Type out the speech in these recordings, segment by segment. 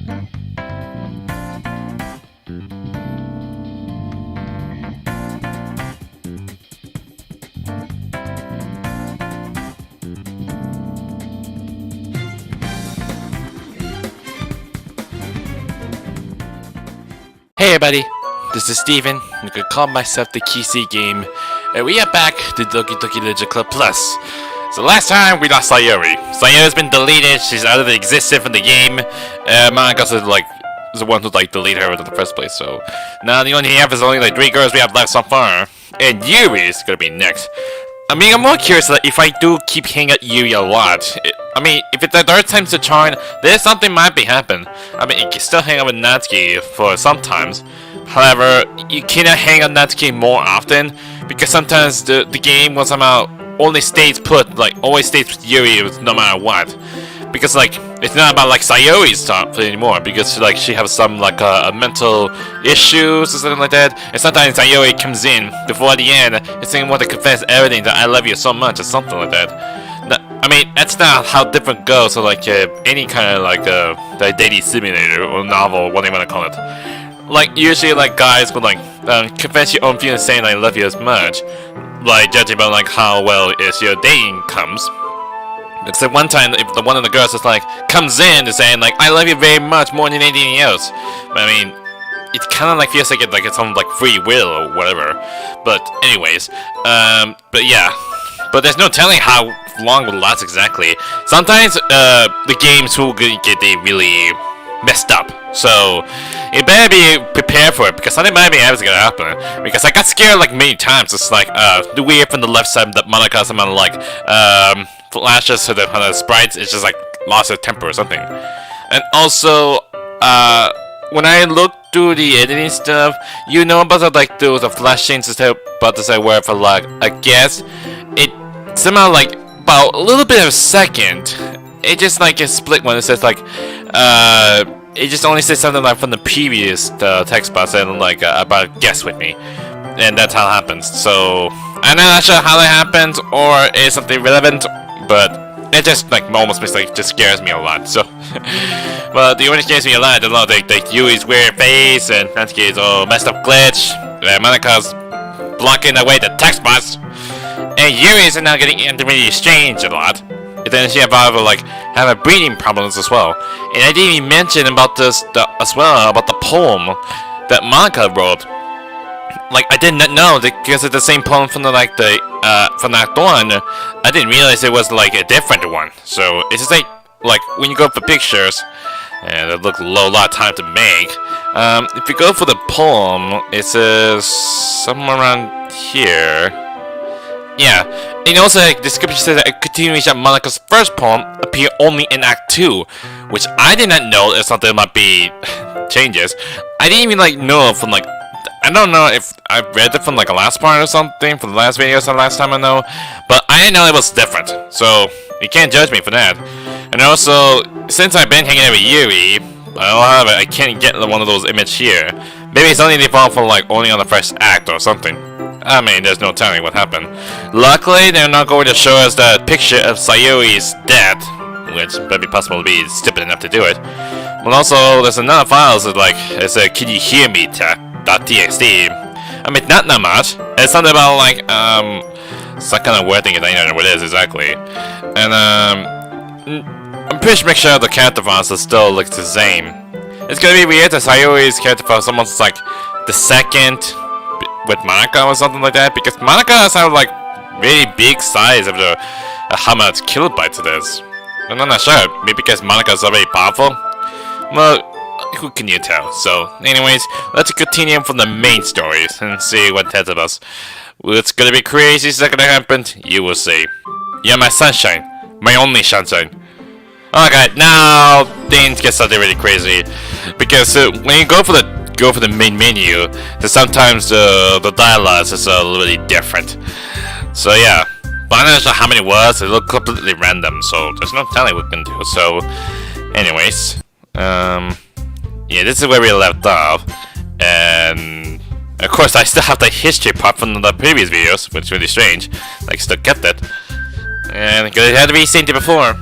Hey everybody, this is Steven. You could call myself the KC Game, and we are back to Doki Doki Literature Club Plus. So last time we lost Sayuri. Sayuri's been deleted, she's out of the existence from the game. Managa's is the one who deleted her in the first place, so now the only thing we have is only 3 girls we have left so far. And Yuri is gonna be next. I mean, I'm more curious if I do keep hanging at Yuri a lot. I mean, if it's the third time to join, there's something might be happen. I mean, you can still hang out with Natsuki for sometimes. However, you cannot hang out with Natsuki more often because sometimes the game will somehow only stays put, always stays with Yuri no matter what. Because it's not about Sayuri's stuff anymore because she has some mental issues or something like that. And sometimes Sayuri comes in before the end and saying want to confess everything that I love you so much or something like that. I mean, that's not how different goes. So any kind of dating simulator or novel, what do you want to call it? Usually guys would confess your own feelings saying I love you as much, judging about how well is your dating comes. Except one time, if one of the girls is comes in and saying I love you very much more than anything else. I mean, it kind of feels it's some free will or whatever. But anyways, but yeah. But there's no telling how long it will last exactly. Sometimes the games will get really messed up. So you better be prepared for it because something might be gonna happen. Because I got scared many times. It's the weird from the left side that Monica somehow flashes to the sprites. It's just lost her temper or something. And also when I look through the editing stuff, you know about those flashings and about to say where for I guess it somehow about a little bit of a second. It just a split when it says it just only says something from the previous text box saying about guess with me, and that's how it happens. So I'm not sure how that happens or is something relevant, but it just almost just scares me a lot. So well, the only scares me a lot is Yuri's weird face and Natsuki's all messed up glitch. Monika's blocking away the text box, and Yuri's now getting intermediate exchange a lot. And then she have have breathing problems as well. And I didn't even mention about this as well about the poem that Monica wrote. I did not know because it's the same poem from from Act 1. I didn't realize it was a different one. So it's just when you go for pictures, and it look a lot of time to make. If you go for the poem, it says somewhere around here. Yeah, and also the description says that a continuation of Monika's first poem appear only in Act 2, which I did not know if something might be changes. I didn't even know from I don't know if I read it from the last part or something, from the last video or last time I know, but I didn't know it was different, so you can't judge me for that. And also, since I've been hanging out with Yuri, I can't get one of those images here. Maybe it's only default for only on the first act or something. I mean, there's no telling what happened. Luckily, they're not going to show us the picture of Sayuri's death, which might be possible to be stupid enough to do it. But also, there's another file that it's a "Can you hear me?" .txt. I mean, not that much. It's something about some kind of weird thing. I don't know what it is exactly. And I'm pretty sure the character files are still the same. It's gonna be weird that Sayuri's character file is almost the second with Monica or something like that, because Monica has really big size of the how much kilobytes it is. And I'm not sure, maybe because Monica's already powerful? Well, who can you tell? So, anyways, let's continue from the main stories and see what tells us. It's gonna be crazy, it's gonna happen, you will see. You're my sunshine, my only sunshine. Okay, now things get started really crazy, because when you go for the main menu, then sometimes the dialogue is a little bit different. So yeah, but I'm not sure how many words. It looks completely random, so there's no telling what we can do. So, anyways, yeah, this is where we left off, and of course I still have the history part from the previous videos, which is really strange. Still kept it, and because it had to be seen before.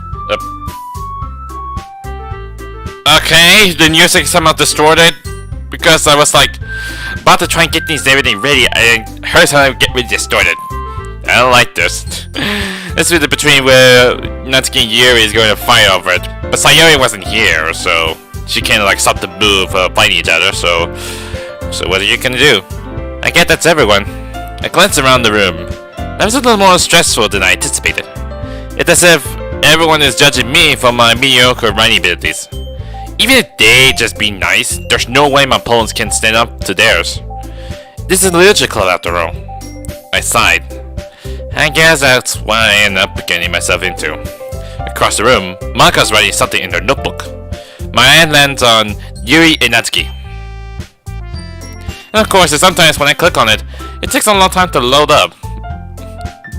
Okay, the music somehow distorted because I was like about to try and get things everything ready. I heard something get really distorted. I don't like this. This is between where Natsuki and Yuri is going to fight over it, but Sayori wasn't here, so she can't like stop the move fighting each other. So what are you gonna do? I guess that's everyone. I glanced around the room. That was a little more stressful than I anticipated. It's as if everyone is judging me for my mediocre writing abilities. Even if they just be nice, there's no way my poems can stand up to theirs. This is a literature club after all. I sighed. I guess that's what I ended up getting myself into. Across the room, Maka's writing something in her notebook. My hand lands on Yuri and Natsuki. And of course, sometimes when I click on it, it takes a long time to load up.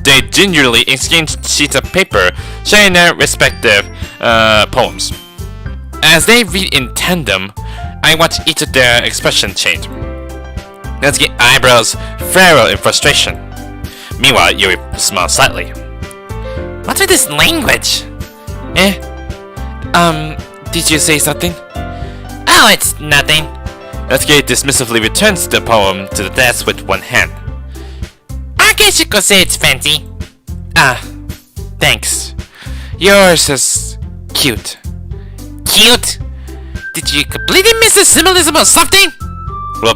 They gingerly exchange sheets of paper sharing their respective poems. As they read in tandem, I watch each of their expressions change. Natsuki's eyebrows furrow in frustration. Meanwhile, Yuri smiles slightly. What's with this language? Did you say something? Oh, it's nothing. Natsuki dismissively returns the poem to the desk with one hand. I guess you could say it's fancy. Ah, thanks. Yours is cute. Cute? Did you completely miss the symbolism or something? Well,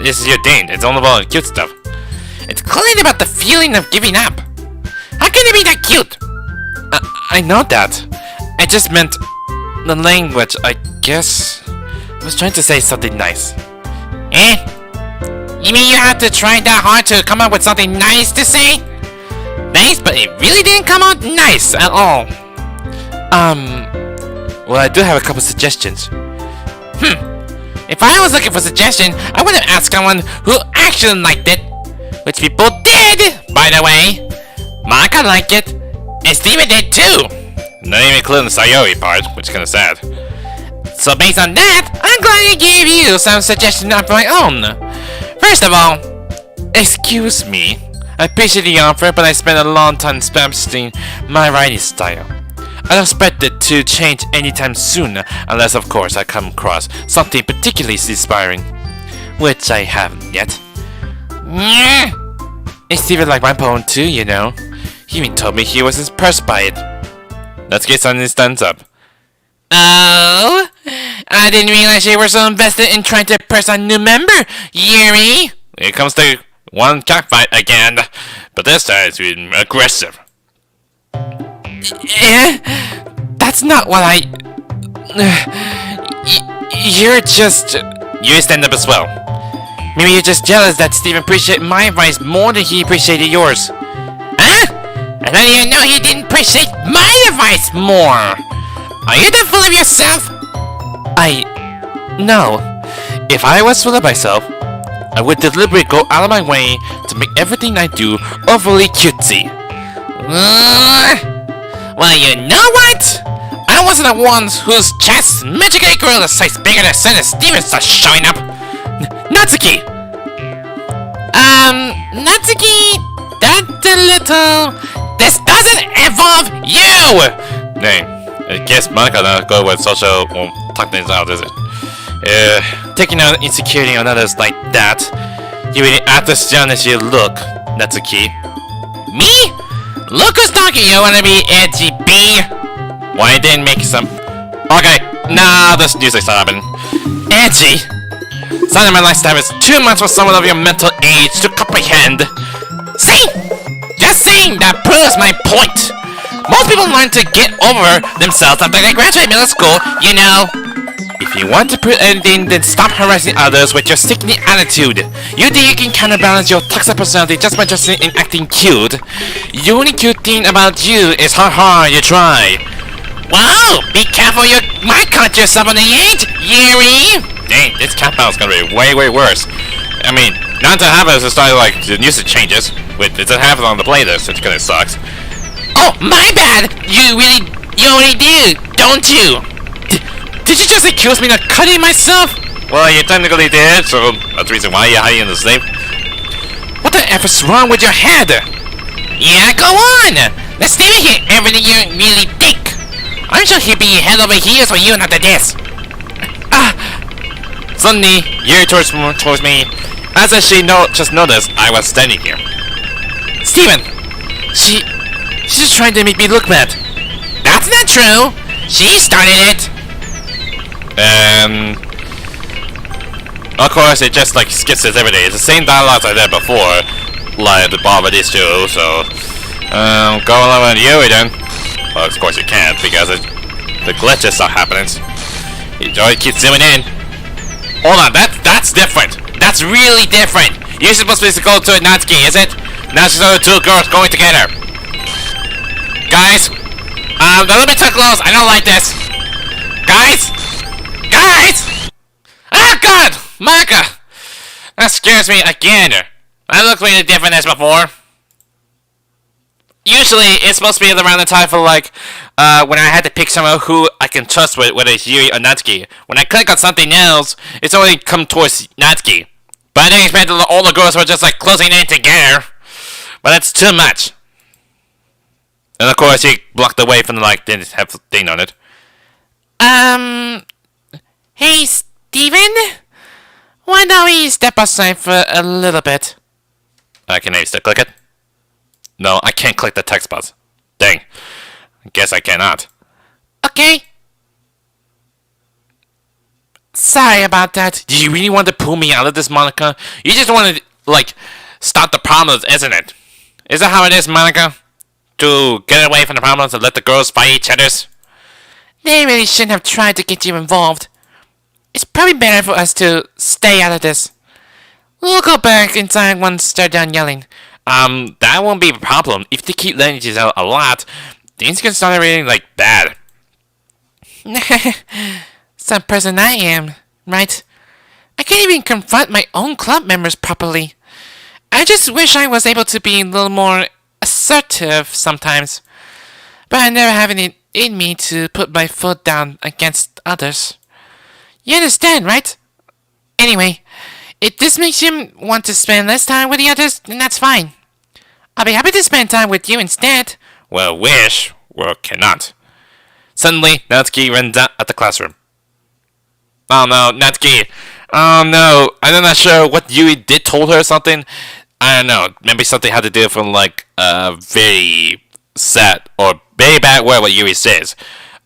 this is your thing. It's all about cute stuff. It's clearly about the feeling of giving up. How can it be that cute? I know that. I just meant the language, I guess. I was trying to say something nice. You mean you have to try that hard to come up with something nice to say? Thanks, but it really didn't come out nice at all. Well, I do have a couple suggestions. If I was looking for suggestions, I would have asked someone who actually liked it. Which people did, by the way. Maka liked it, and Steven did too. Not even including the Sayori part, which is kinda sad. So based on that, I'm glad I gave you some suggestions of my own. First of all, excuse me. I appreciate the offer, but I spent a long time practicing my writing style. I don't expect it to change anytime soon, unless of course I come across something particularly inspiring. Which I haven't yet. It's even like my poem too, you know. He even told me he was impressed by it. Let's get on his thumbs up. Oh, I didn't realize you were so invested in trying to impress a new member, Yuri. Here comes the one cockfight again, but this time it's been aggressive. That's not what I... You're just... You stand up as well. Maybe you're just jealous that Steve appreciated my advice more than he appreciated yours. Huh? I don't even know he didn't appreciate my advice more. Are you that full of yourself? No. If I was full of myself, I would deliberately go out of my way to make everything I do overly cutesy. Well, you know what? I wasn't the ones whose chest magically grew the size bigger as soon as Steven starts showing up. Natsuki! Natsuki, that's a little... This doesn't involve you! Dang, I guess Monica not go with social... Well, talk things out, is it? Taking out insecurity on others like that. You really act as young as you look, Natsuki. Me? Look who's talking, you wanna be edgy B? Why didn't make some... Okay, nah, this music's not happening. Edgy? Some of my lifestyle is too much for someone of your mental age to comprehend. See? Just saying that proves my point. Most people learn to get over themselves after they graduate middle school, you know. If you want to prove anything, then stop harassing others with your sickly attitude. You think you can counterbalance your toxic personality just by dressing and acting cute? The only cute thing about you is how hard you try. Whoa! Be careful, you might cut yourself on the edge, Yuri! Dang, this countdown is gonna be way, way worse. I mean, not to have it, it's not like the music changes. It doesn't have it on the playlist, which kinda sucks. Oh, my bad! You already do, don't you? Did you just accuse me of cutting myself? Well, you technically did, so that's the reason why you're hiding in the sleep. What the F is wrong with your head? Yeah, go on! Let's Steven hear everything you really think. I'm sure he'd be head over heels for you, not the this. Suddenly, Yuri towards me, as if she just noticed I was standing here. Steven! She's just trying to make me look bad. That's not true! She started it! And of course, it just like skips this every day. It's the same dialogues I did before, like the bar with these two. So, go along with Yuri then. Well, of course you can't because the glitches are happening. You always keep zooming in. Hold on, that's different. That's really different. You're supposed to go to a Natsuki, is it? Now she's the two girls going together. Guys, a little bit too close. I don't like this. Guys. Oh God, Maka! That scares me again. That looks really different as before. Usually, it's supposed to be around the time for like, when I had to pick someone who I can trust with, whether it's Yuri or Natsuki. When I click on something else, it's only come towards Natsuki. But I didn't expect all the girls were just like closing in together. But that's too much. And of course, he blocked away from the like, didn't have a thing on it. Hey, Steven? Why don't we step aside for a little bit? Can I still click it? No, I can't click the text box. Dang. I guess I cannot. Okay. Sorry about that. Do you really want to pull me out of this, Monica? You just want to, like, stop the problems, isn't it? Is that how it is, Monica? To get away from the problems and let the girls fight each other? They really shouldn't have tried to get you involved. It's probably better for us to stay out of this. We'll go back inside once they're done yelling. That won't be a problem. If they keep letting each out a lot, things can start getting, like, bad. Some person I am, right? I can't even confront my own club members properly. I just wish I was able to be a little more assertive sometimes. But I never have it in me to put my foot down against others. You understand, right? Anyway, if this makes you want to spend less time with the others, then that's fine. I'll be happy to spend time with you instead. Well, wish, or cannot. Suddenly, Natsuki runs out of the classroom. Oh no, Natsuki. Oh no, I'm not sure what Yuri did told her or something. I don't know. Maybe something had to do from like very sad or very bad word what Yuri says.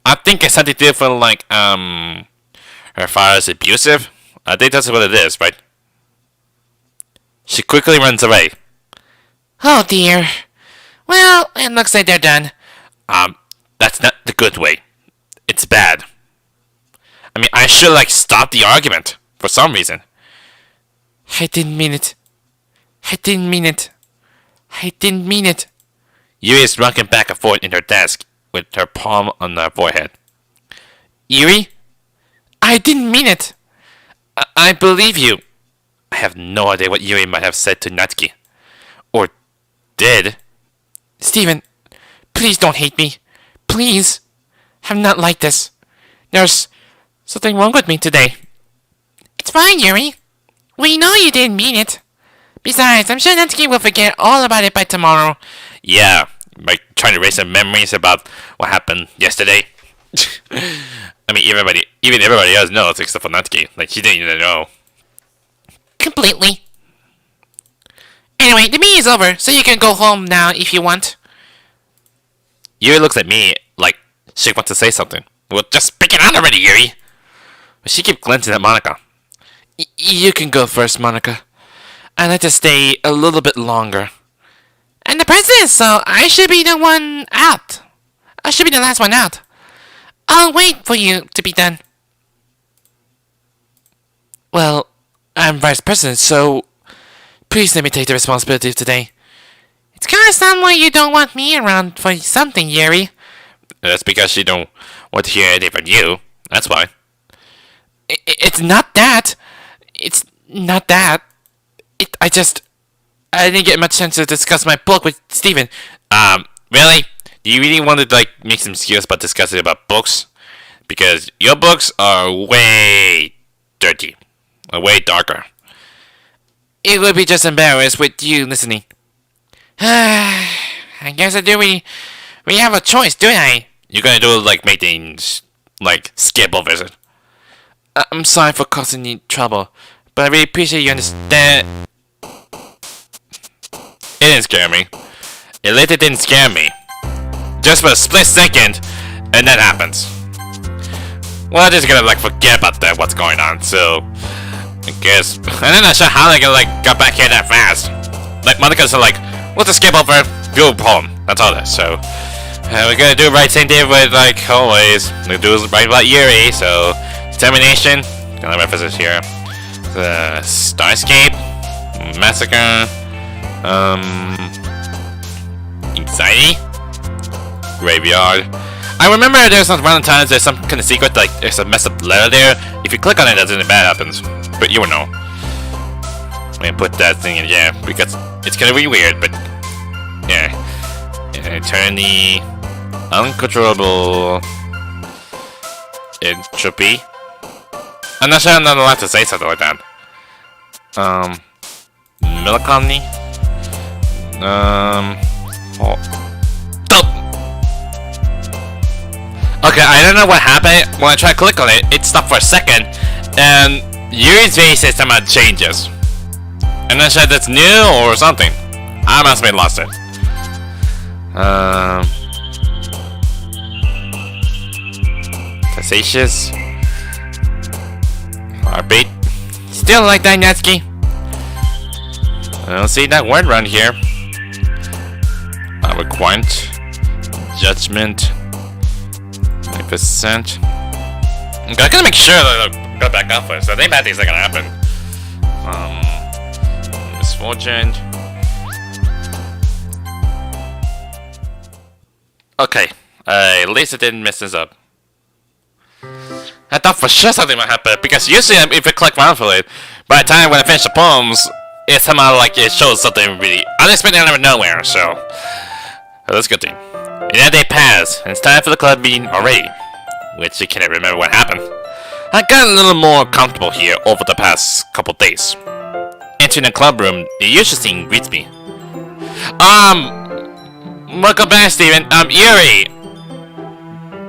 I think it's something to do from like her father's abusive. I think that's what it is, right? She quickly runs away. Oh dear. Well, it looks like they're done. That's not the good way. It's bad. I mean, I should like stop the argument for some reason. I didn't mean it. I didn't mean it. I didn't mean it. Yuri is rocking back and forth in her desk with her palm on her forehead. Yuri? I didn't mean it. I believe you. I have no idea what Yuri might have said to Natsuki. Or did. Steven, please don't hate me. Please. I'm not like this. There's something wrong with me today. It's fine, Yuri. We know you didn't mean it. Besides, I'm sure Natsuki will forget all about it by tomorrow. Yeah, by trying to erase some memories about what happened yesterday. I mean, even everybody else knows except for Natsuki. Like, she didn't even know. Completely. Anyway, the meeting is over, so you can go home now if you want. Yuri looks at me like she wants to say something. Well, just speak it out already, Yuri. But she keeps glancing at Monica. You can go first, Monica. I'd like to stay a little bit longer. I'm the president, so I should be the one out. I should be the last one out. I'll wait for you to be done. Well, I'm vice president, so please let me take the responsibility today. It's kind of sound like you don't want me around for something, Yuri. That's because you don't want to hear anything from you. That's why. It's not that. It's not that. I didn't get much chance to discuss my book with Steven. Really? Do you really want to, like, make some excuse about discussing about books? Because your books are way dirty. Or way darker. It would be just embarrassed with you listening. I guess I do. We have a choice, don't I? You're gonna do, like, make things, like, skip over it. I'm sorry for causing you trouble, but I really appreciate you understand. It didn't scare me. It literally didn't scare me. Just for a split second, and that happens. Well, I'm just gonna like forget about that, what's going on, so I guess. And I'm not sure how they gonna like got back here that fast. Like Monica's like, we'll just skip over your poem. That's all that. So we're gonna do right same thing with like always. We do right about Yuri. So determination. Gonna reference this here. The Starscape, Massacre, Anxiety, Graveyard. I remember there's some random times there's some kind of secret, like there's a messed up letter there. If you click on it, nothing bad happens. But you will know. I'm gonna put that thing in, yeah, because it's gonna be weird, but yeah. And turn the uncontrollable entropy. I'm not sure I'm not allowed to say something like that. Melancholy. Okay, I don't know what happened. When I tried to click on it, it stopped for a second, and Yuri's face said somehow changes. I'm not sure if that's new or something. I must have lost it. Facetious. Heartbeat. Still like that, Natsuki? I don't see that word around here. Quant. Judgment. 9%. I gotta make sure that I go back up first. I think bad things are gonna happen. Misfortune. Okay. At least it didn't mess this up. I thought for sure something might happen, because usually if I click around for it, by the time when I finish the poems, it somehow like it shows something really unexpected out of nowhere, so that's a good thing. And that day passed, and it's time for the club meeting already, which I can't remember what happened. I got a little more comfortable here over the past couple days. Entering the club room, the usual scene greets me. Welcome back, Steven. Yuri!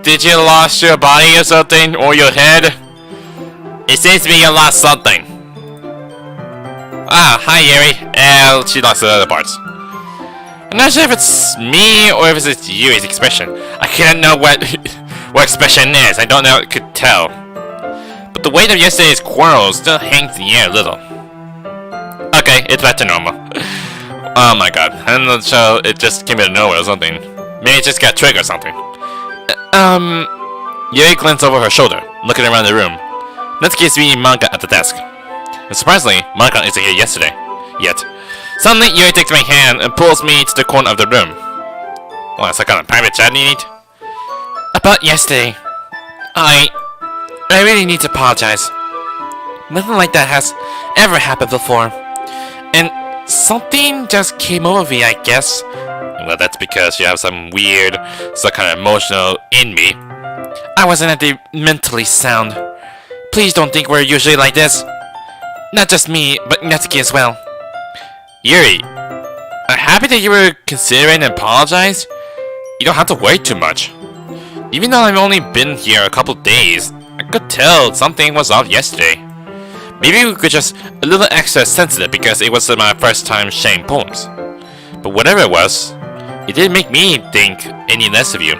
Did you lost your body or something? Or your head? It seems to me you lost something. Ah, hi Yuri. She lost the other parts. I'm not sure if it's me or if it's Yuri's expression. I can't know what expression is. I don't know, I could tell. But the weight of yesterday's quarrel still hangs in the air a little. Okay, it's back to normal. Oh my god. I'm not sure it just came out of nowhere or something. Maybe it just got triggered or something. Yuri glanced over her shoulder, looking around the room. Natsuki is reading manga at the desk. And surprisingly, manga isn't here yet. Suddenly, Yuri takes my hand and pulls me to the corner of the room. What, it's like on a private chat you need? About yesterday. I really need to apologize. Nothing like that has ever happened before. And something just came over me, I guess. Well, that's because you have some weird, some kind of emotional in me. I wasn't at the mentally sound. Please don't think we're usually like this. Not just me, but Natsuki as well. Yuri, I'm happy that you were considering and apologize. You don't have to worry too much. Even though I've only been here a couple days, I could tell something was off yesterday. Maybe we could just a little extra sensitive because it was my first time sharing poems. But whatever it was, it didn't make me think any less of you.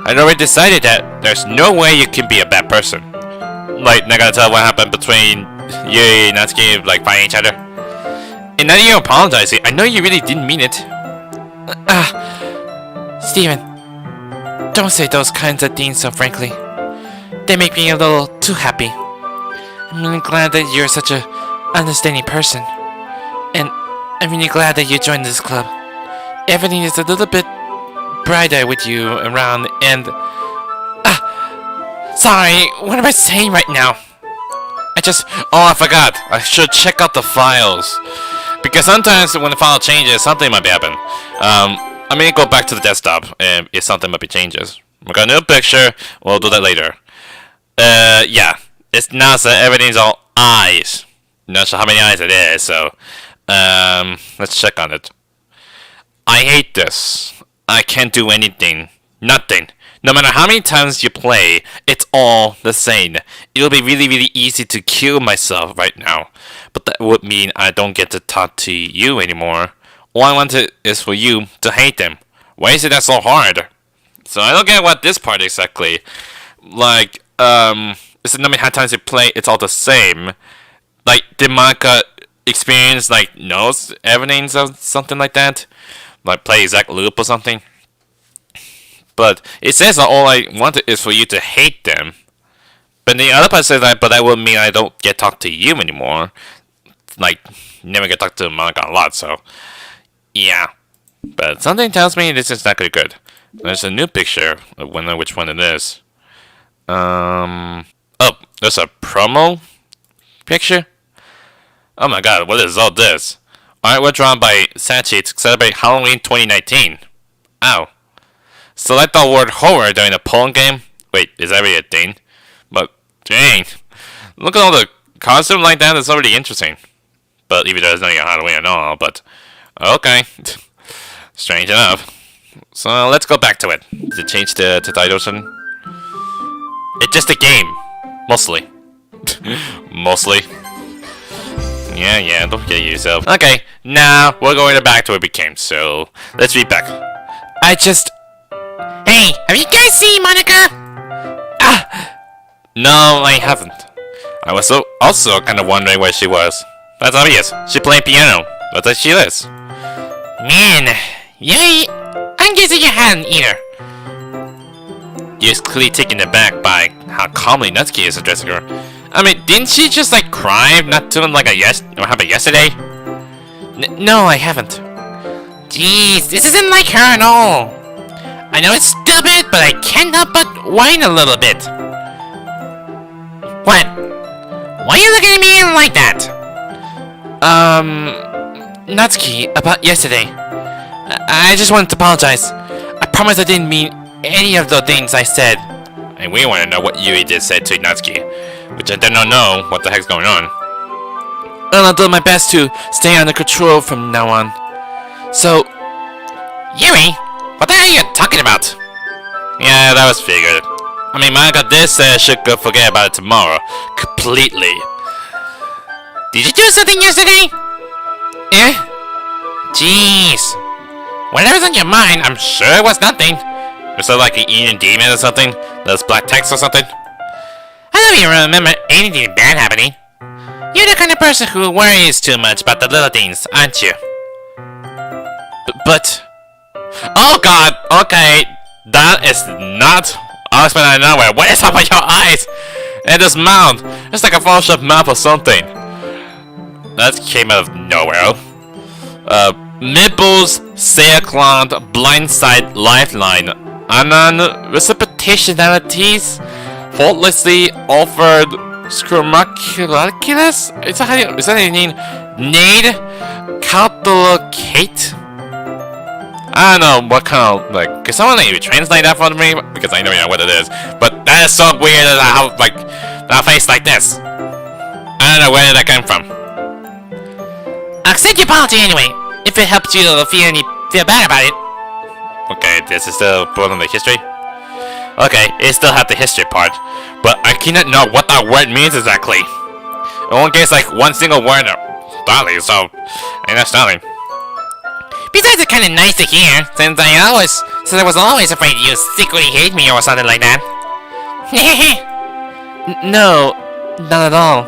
I'd already decided that there's no way you can be a bad person. Like, not gonna tell what happened between Yuri and Natsuki, like, fighting each other. And now you're apologizing. I know you really didn't mean it. Steven, don't say those kinds of things so frankly. They make me a little too happy. I'm really glad that you're such a understanding person. And I'm really glad that you joined this club. Everything is a little bit brighter with you around and... sorry, what am I saying right now? I forgot. I should check out the files. Because sometimes when the file changes, something might be happening. I'm gonna go back to the desktop and if something might be changes. We got a new picture, we'll do that later. Yeah. It's not so everything's all eyes. Not sure how many eyes it is, so... let's check on it. I hate this. I can't do anything. Nothing. No matter how many times you play, it's all the same. It'll be really, really easy to kill myself right now. But that would mean I don't get to talk to you anymore. All I want is for you to hate them. Why is it that so hard? So I don't get what this part exactly. Like, it's no matter how many times you play, it's all the same. Like, did Monica experience, like, knows everything, something like that? Like, play exact loop or something? But it says that all I want is for you to hate them. But the other part says that, but that would mean I don't get to talk to you anymore. Like, never get to talk to Monica a lot, so... yeah. But something tells me this is not gonna be good. There's a new picture. I wonder which one it is. Oh, there's a promo picture? Oh my god, what is all this? Artwork drawn by Sachi to celebrate Halloween 2019. Ow. Select the word horror during the polling game? Wait, is that really a thing? But, dang. Look at all the costume like that, it's already interesting. But even though it's not even Halloween at all, but... okay. Strange enough. So, let's go back to it. Did it change the title or something? It's just a game. Mostly. Mostly. Yeah, don't get yourself. Okay, now we're going back to where we came, so let's read back. Hey, have you guys seen Monica? No, I haven't. I was also kind of wondering where she was. That's obvious. She played piano. That's like she is. Man, I'm guessing you hadn't either. You're clearly taken aback by how calmly Natsuki is addressing her. I mean, didn't she just like cry not doing like what happened yesterday? No, I haven't. Jeez, this isn't like her at all. I know it's stupid, but I can't help but whine a little bit. What? Why are you looking at me like that? Natsuki, about yesterday. I just wanted to apologize. I promise I didn't mean any of the things I said. And we want to know what Yuri did say to Natsuki, which I did not know what the heck's going on. And I'll do my best to stay under control from now on. So, Yuri, what the hell are you talking about? Yeah, that was figured. I mean, Monica did say I should go forget about it tomorrow. Completely. Did you do something yesterday? Jeez. Whatever's on your mind, I'm sure it was nothing. Was that like an Indian demon or something? That's black text or something? I don't even remember anything bad happening. You're the kind of person who worries too much about the little things, aren't you? But... oh god! Okay, that is not... I'll explain that nowhere. What is up with your eyes? And this mouth. It's like a Photoshop map or something. That came out of nowhere. Nipples, Sailcloud, Blindside, Lifeline, Anan, Reciprocationalities, Faultlessly Offered, Scrumaculaculus? Is that any name? Nade, Calculate? I don't know what kind of, like, can someone maybe translate that for me? Because I don't know what it is. But that is so weird that I have, like, a face like this. I don't know where did that come from. Accept your apology anyway, if it helps you feel bad about it. Okay, this is still put on the history. Okay, it still has the history part, but I cannot know what that word means exactly. It only gets like one single word, darling, so ain't that starting. Besides, it's kind of nice to hear, since I was always afraid you secretly hate me or something like that. No, not at all.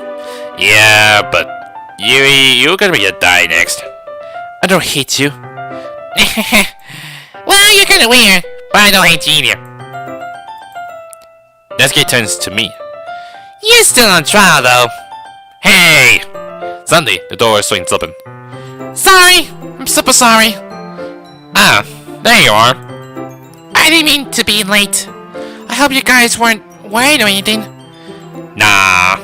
Yeah, but Yuri, you're gonna die next. I don't hate you. Well, you're kind of weird, but I don't hate you either. Natsuki turns to me. You're still on trial, though. Hey! Suddenly, the door swings open. Sorry, I'm super sorry. Ah, there you are. I didn't mean to be late. I hope you guys weren't worried or anything. Nah.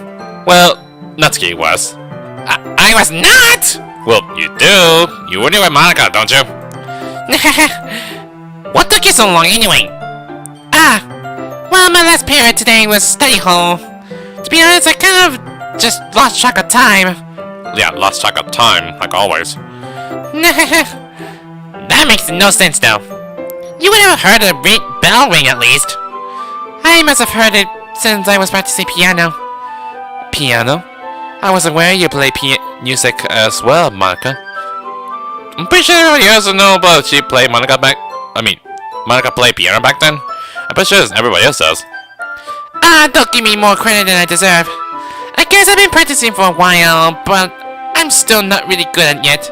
Well, Natsuki was. I was not! Well, you do. You were there with Monica, don't you? What took you so long anyway? Well, my last period today was study hall. To be honest, I kind of just lost track of time. Yeah, lost track of time, like always. That makes no sense, though. You would have heard a bell ring at least. I must have heard it since I was practicing piano. Piano? I was aware you play music as well, Monica. I'm pretty sure everybody else know about she played Monica played piano back then. I'm pretty sure everybody else does. Don't give me more credit than I deserve. I guess I've been practicing for a while, but I'm still not really good at it yet.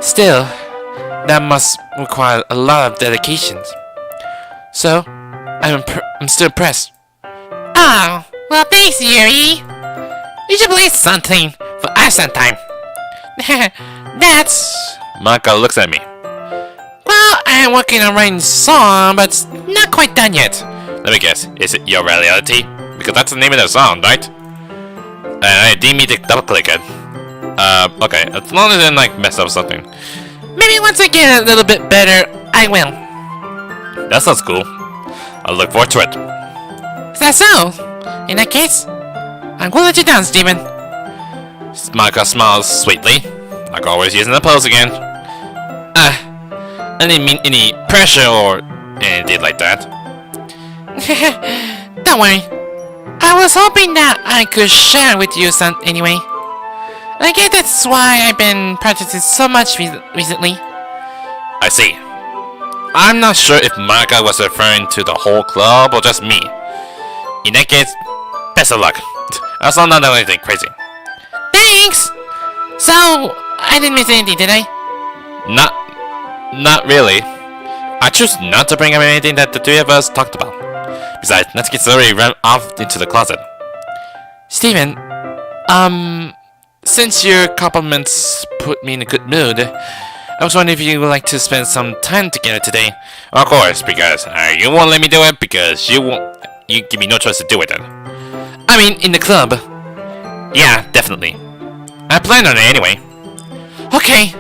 Still, that must require a lot of dedication. So, I'm still impressed. Oh, well thanks, Yuri. You should play something for us sometime. That's... Monica looks at me. Well, I'm working on writing a song, but it's not quite done yet. Let me guess, is it Your Reality? Because that's the name of the song, right? And I didn't mean to double click it. Okay, as long as I didn't like mess up something. Maybe once I get a little bit better, I will. That sounds cool. I'll look forward to it. Is that so? In that case, I'm gonna let you down, Steven. Monica smiles sweetly, like always using the pose again. I didn't mean any pressure or anything like that. Don't worry. I was hoping that I could share with you some anyway. I guess that's why I've been practicing so much recently. I see. I'm not sure if Monica was referring to the whole club or just me. In that case, best of luck. That's not anything crazy. Thanks! So, I didn't miss anything, did I? Not really. I choose not to bring up anything that the three of us talked about. Besides, Natsuki's already ran off into the closet. Steven, since your compliments put me in a good mood, I was wondering if you would like to spend some time together today. Of course, because you won't let me do it because you give me no choice to do it then. I mean, in the club. Yeah, definitely. I planned on it anyway. Okay.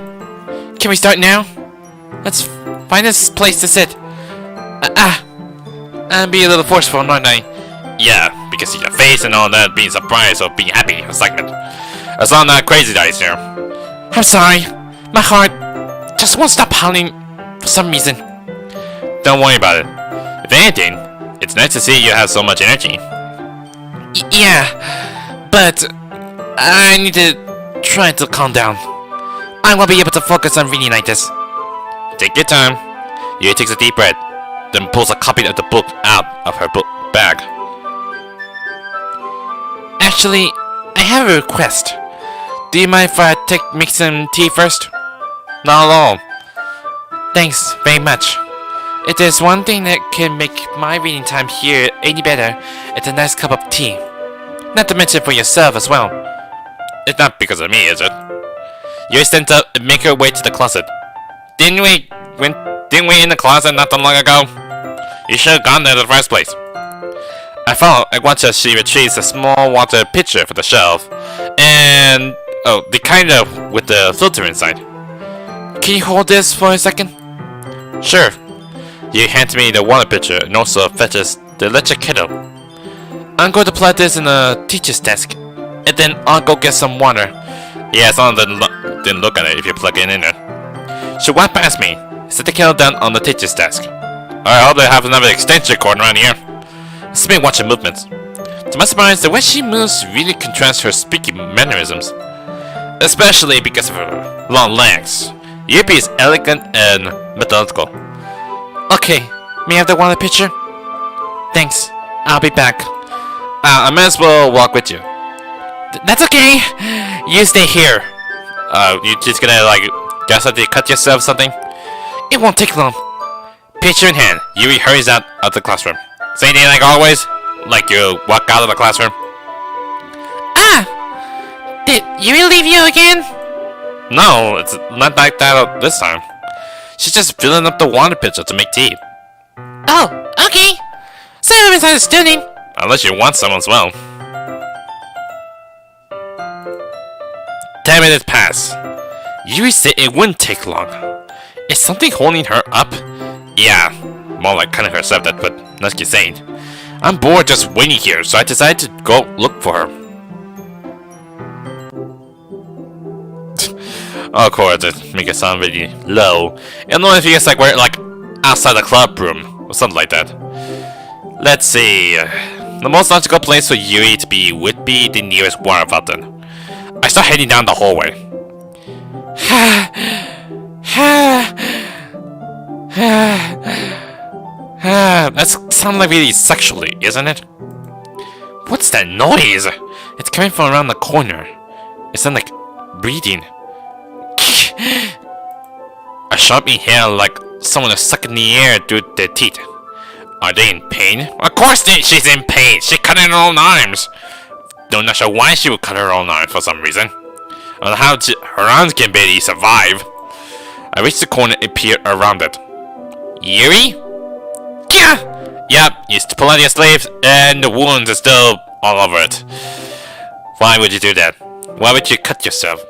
Can we start now? Let's find this place to sit. I'm being a little forceful, aren't I? Yeah, because of your face and all that, being surprised or being happy, excitement. That's all that crazy that is here. I'm sorry. My heart just won't stop pounding for some reason. Don't worry about it. If anything, it's nice to see you have so much energy. Yeah, but I need to try to calm down. I won't be able to focus on reading like this. Take your time. Yuri takes a deep breath, then pulls a copy of the book out of her book bag. Actually, I have a request. Do you mind if I make some tea first? Not at all. Thanks very much. If there's one thing that can make my reading time here any better, it's a nice cup of tea. Not to mention for yourself as well. It's not because of me, is it? Yuri stands up and makes her way to the closet. Didn't we in the closet not that long ago? You should have gone there in the first place. I followed and watched as she retrieves a small water pitcher from the shelf. And... oh, the kind of with the filter inside. Can you hold this for a second? Sure. You hand me the water pitcher and also fetches the electric kettle. I'm going to plug this in the teacher's desk. And then I'll go get some water. Yeah, someone didn't look at it if you plug it in there. She walked past me, set the kettle down on the teacher's desk. I hope they have another extension cord around here. I've been watching movements. To my surprise, the way she moves really contrasts her speaking mannerisms. Especially because of her long legs. Yuppie is elegant and methodical. Okay, may I have the water pitcher? Thanks, I'll be back. I might as well walk with you. That's okay. You stay here. You just gonna like guess that you cut yourself something? It won't take long. Pitcher in hand, Yuri hurries out of the classroom. Same thing like always? Like you walk out of the classroom? Did Yuri leave you again? No, it's not like that this time. She's just filling up the water pitcher to make tea. Oh, okay. So I misunderstanding. Unless you want some as well. 10 minutes pass. Yuri said it wouldn't take long. Is something holding her up? Yeah, more like cutting herself, that's what Natsuki's saying. I'm bored just waiting here, so I decided to go look for her. Of course, it make it sound really low. I don't know if you guys like we're like outside the club room or something like that. Let's see. The most logical place for Yuri to be would be the nearest water fountain. I start heading down the hallway. That sounds like really sexually, isn't it? What's that noise? It's coming from around the corner. It sounds like breathing. A sharp inhale like someone is sucking the air through their teeth. Are they in pain? Of course she's in pain! She cut her own arms! Though not sure why she would cut her own arms for some reason. Or how her arms can barely survive. I reached the corner and peered around it. Yuri? Yeah! Yep, you still pull out your sleeves and the wounds are still all over it. Why would you do that? Why would you cut yourself?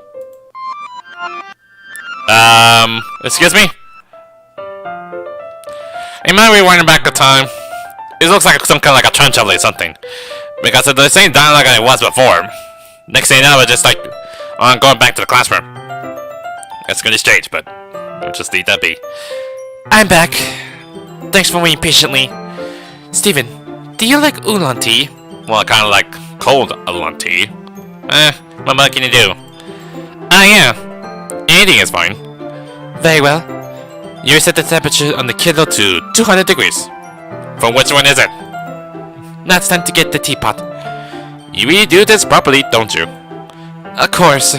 Excuse me? Am I rewinding back the time? It looks like some kind of like a time travel or something. Because it's the same dialogue as it was before. Next thing you know, it's just like, I'm going back to the classroom. That's gonna be strange, but we'll just leave that be. I'm back. Thanks for waiting patiently. Steven, do you like oolong tea? Well, I kinda like cold oolong tea. What more can you do? Ah, yeah. Anything is fine. Very well. You set the temperature on the kettle to 200 degrees. For which one is it? Now it's time to get the teapot. You really do this properly, don't you? Of course.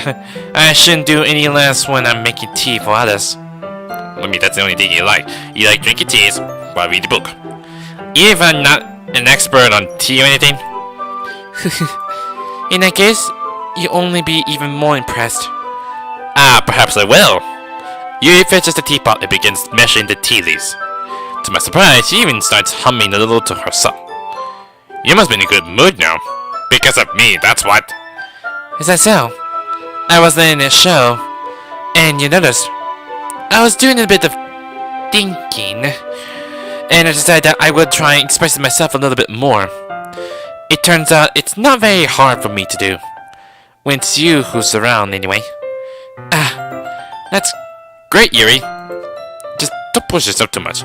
I shouldn't do any less when I'm making tea for others. I mean, that's the only thing you like. You like drinking teas while reading the book. Even if I'm not an expert on tea or anything. In that case, you'll only be even more impressed. Ah, perhaps I will. Yuri fetches the teapot and begins measuring the tea leaves. To my surprise, she even starts humming a little to herself. You must be in a good mood now. Because of me, that's what. Is that so? I was in a show, and you noticed, I was doing a bit of thinking, and I decided that I would try expressing myself a little bit more. It turns out it's not very hard for me to do. When it's you who's around, anyway. Ah, that's great, Yuri. Just don't push yourself too much.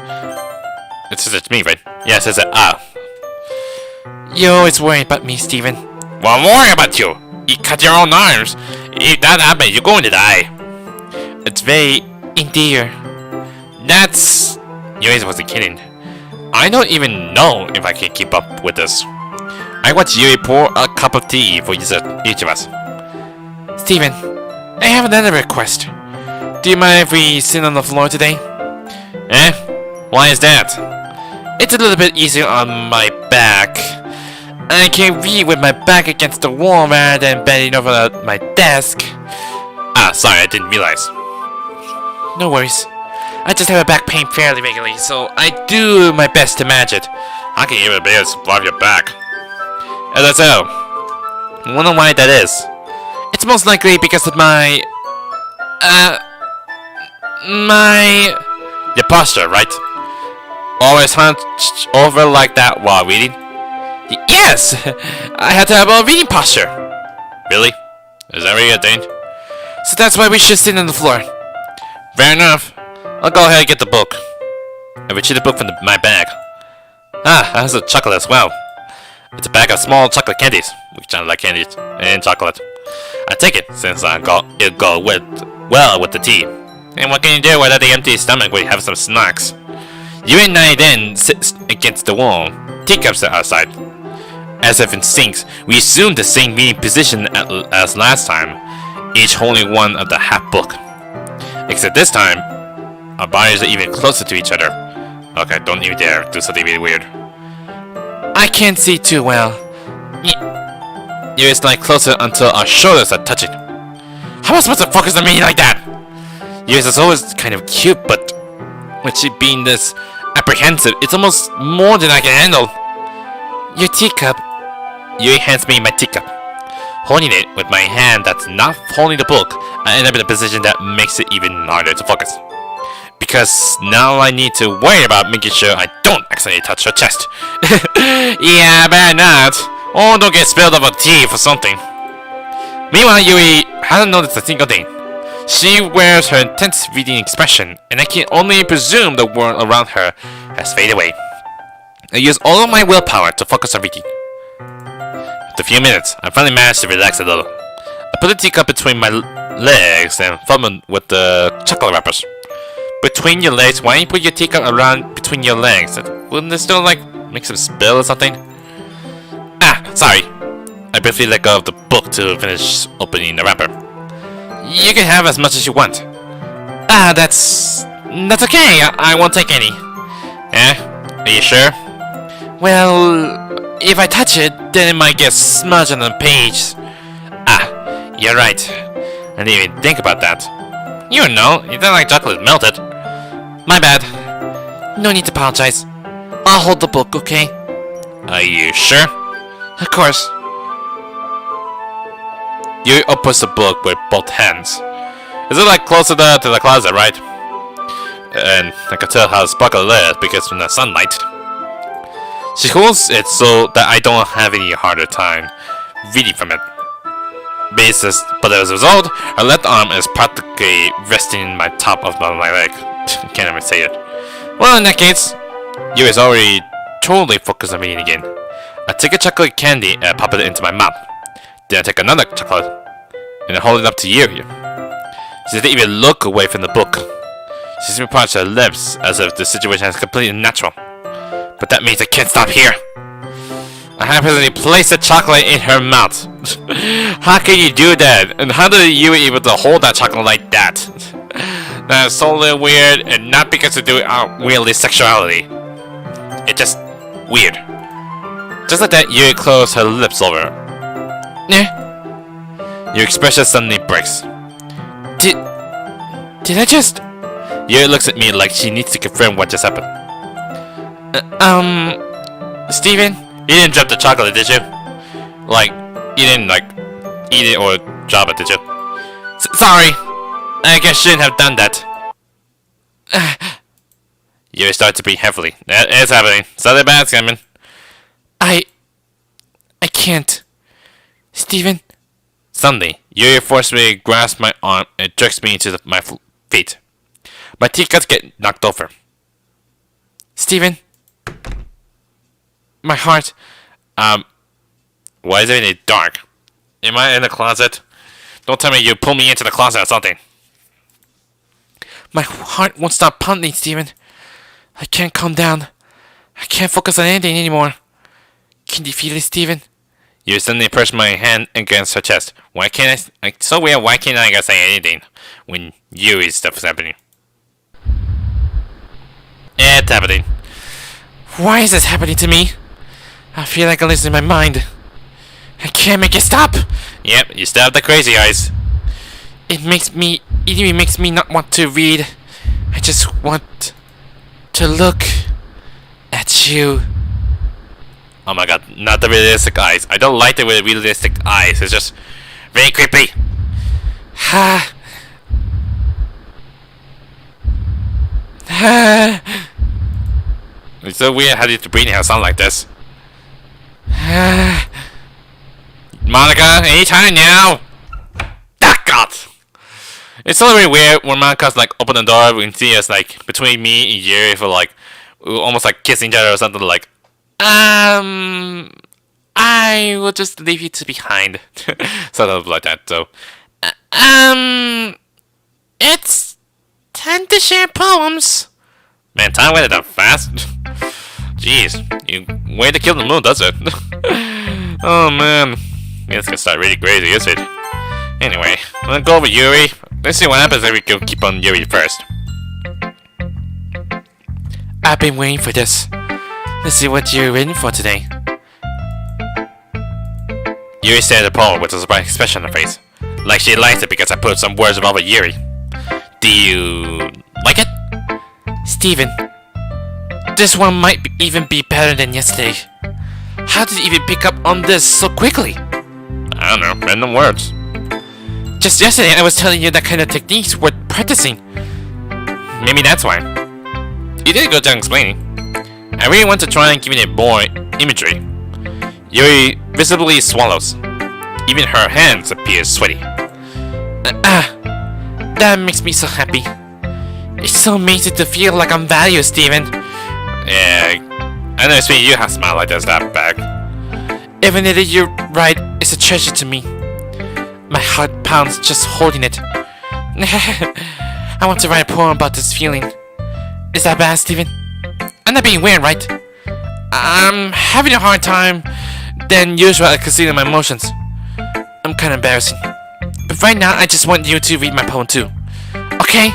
It says it's me, right? Yeah, it says that, ah. You always worry about me, Steven. Well, I'm worried about you. You cut your own arms. If that happens, you're going to die. It's very endear. That's... Yuri wasn't kidding. I don't even know if I can keep up with this. I watch Yuri pour a cup of tea for each of us. Steven, I have another request. Do you mind if we sit on the floor today? Eh? Why is that? It's a little bit easier on my back. I can read with my back against the wall rather than bending over my desk. Ah, sorry, I didn't realize. No worries. I just have a back pain fairly regularly, so I do my best to manage it. I can even bear to supply your back. As I so, wonder why that is. It's most likely because of my... Your posture, right? Always hunched over like that while reading? Yes! I had to have a reading posture. Really? Is that really a thing? So that's why we should sit on the floor. Fair enough. I'll go ahead and get the book. I retrieve the book from my bag. Ah, it has a chocolate as well. It's a bag of small chocolate candies, which I like candies and chocolate. I take it since it'll go well with the tea. And what can you do without the empty stomach when you have some snacks? You and I then sit against the wall, teacups at our side. As if in sync, we assume the same reading position as last time, each holding one of the half book. Except this time, our bodies are even closer to each other. Okay, don't you dare do something really weird. I can't see too well. You're like closer until our shoulders are touching. How am I supposed to focus on me like that? Yours is always kind of cute, but with she being this apprehensive, it's almost more than I can handle. Your teacup. Yuri hands me my teacup. Holding it with my hand that's not holding the book, I end up in a position that makes it even harder to focus. Because now I need to worry about making sure I don't accidentally touch her chest. Yeah, better not. Or don't get spilled over tea for something. Meanwhile, Yuri hasn't noticed a single thing. She wears her intense reading expression, and I can only presume the world around her has faded away. I use all of my willpower to focus on reading. After a few minutes, I finally managed to relax a little. I put the teacup between my legs and fumbled with the chocolate wrappers. Between your legs? Why don't you put your teacup around between your legs? Wouldn't this still like make some spill or something? Ah, sorry. I briefly let go of the book to finish opening the wrapper. You can have as much as you want. Ah, that's okay. I won't take any. Eh? Are you sure? Well, if I touch it, then it might get smudged on the page. Ah, you're right. I didn't even think about that. You know, you don't like chocolate melted. My bad. No need to apologize. I'll hold the book, okay? Are you sure? Of course. You opens the book with both hands. Is it like closer to the closet, right? And I can tell how sparkly it is because from the sunlight. She holds it so that I don't have any harder time reading from it. But as a result, her left arm is practically resting in my top of my leg. Can't even say it. Well, in that case, Yuri's already totally focused on reading again. I take a chocolate candy and pop it into my mouth. Then I take another chocolate and I hold it up to Yuri. She doesn't even look away from the book. She simply parts her lips as if the situation is completely natural. But that means I can't stop here. I happily place the chocolate in her mouth. How can you do that? And how did you able to hold that chocolate like that? That is totally weird, and not because of doing weirdly sexuality. It's just weird. Just like that, Yuri closed her lips over. Yeah. Your expression suddenly breaks. Did I just? Yuri looks at me like she needs to confirm what just happened. Steven? You didn't drop the chocolate, did you? Like, you didn't, like, eat it or drop it, did you? Sorry! I guess I shouldn't have done that. You start to breathe heavily. It's happening. Something bad's coming. I can't. Steven? Suddenly, Yuri forcefully grasps my arm and jerks me into my feet. My teacups get knocked over. Steven? My heart. Why is it in the dark? Am I in the closet? Don't tell me you pulled me into the closet or something. My heart won't stop pumping, Steven. I can't calm down. I can't focus on anything anymore. Can you feel it, Steven? You suddenly press my hand against her chest. Why can't I? It's so weird. Why can't I say anything when Yuri's stuff is happening? It's happening. Why is this happening to me? I feel like I'm losing my mind. I can't make it stop. Yep, you still have the crazy eyes. It even makes me not want to read. I just want to look at you. Oh my god, not the realistic eyes. I don't like the realistic eyes. It's just very creepy. Ha. Ha. It's so weird how you breathing how sound like this. Monica, anytime now. Ah, God. It's so really weird when Monica's like open the door. We can see us like between me and Yuri for like almost like kissing each other or something like. I will just leave you to behind, sort of like that. So, it's time to share poems. Man, time went up fast. Jeez, you way to kill the moon, does it? Oh man, it's gonna start really crazy, is it? Anyway, I'm gonna go over Yuri. Let's see what happens if we go keep on Yuri first. I've been waiting for this. Let's see what you're waiting for today. Yuri stared at Paul with a surprised expression on her face. Like she likes it because I put some words above Yuri. Do you like it? Steven, this one might even be better than yesterday. How did you even pick up on this so quickly? I don't know, random words. Just yesterday I was telling you that kind of techniques worth practicing. Maybe that's why. You did a good job explaining. I really want to try and give it more imagery. Yuri visibly swallows. Even her hands appear sweaty. That makes me so happy. It's so amazing to feel like I'm valued, Steven. Yeah, I never seen you have smile like this that back. Even if you're right, it's a treasure to me. My heart pounds just holding it. I want to write a poem about this feeling. Is that bad, Steven? I'm not being weird, right? I'm having a hard time than usual at concealing my emotions. I'm kinda embarrassing. But right now, I just want you to read my poem too. Okay?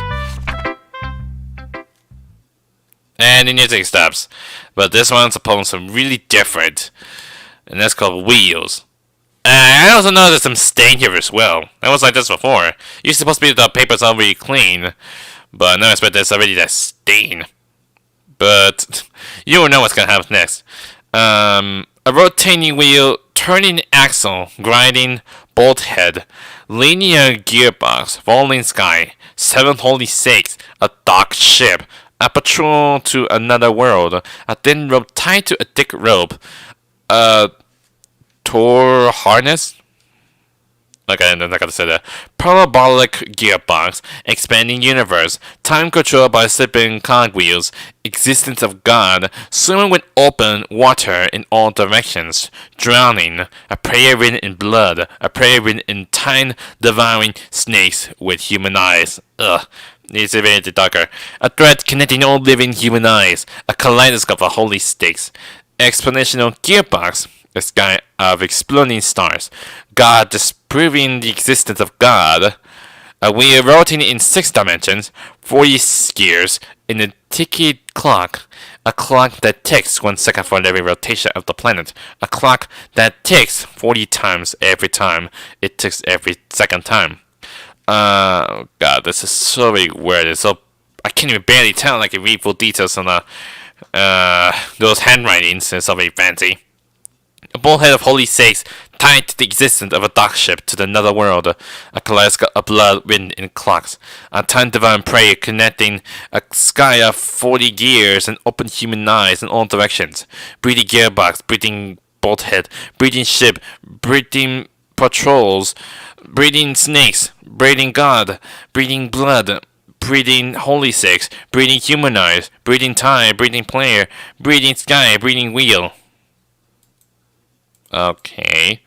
And the music stops. But this one's a poem some really different. And that's called Wheels. I also know there's some stain here as well. I was like this before. You're supposed to be the paper's already clean. But now I expect there's already that stain. But you will know what's gonna happen next. A rotating wheel, turning axle, grinding bolt head, linear gearbox, falling sky, 7 holy sakes, a docked ship, a patrol to another world, a thin rope tied to a thick rope, a Tor harness? Okay, I'm not gonna say that. Parabolic gearbox, expanding universe, time control by slipping cogwheels, existence of God, swimming with open water in all directions, drowning, a prayer written in blood, a prayer written in time, devouring snakes with human eyes. Ugh. Needs to be darker. A thread connecting all living human eyes, a kaleidoscope of holy stakes, exponential gearbox, a sky of exploding stars, God disproving the existence of God, a wheel rotating in 6 dimensions, 40 gears in a ticky clock, a clock that ticks 1 second for every rotation of the planet, a clock that ticks 40 times every time it ticks every second time. God, this is so very weird. It's so I can't even barely tell. I can read full details on those handwritings. It's so very fancy. A bullhead of holy sakes tied to the existence of a dock ship to another world, a kaleidoscope of blood written in clocks, a time divine prayer connecting a sky of 40 gears and open human eyes in all directions, breathing gearbox, breathing bolthead, breathing ship, breathing patrols, breathing snakes, breathing God, breathing blood, breathing holy sakes, breathing human eyes, breathing time, breathing player, breathing sky, breathing wheel. Okay.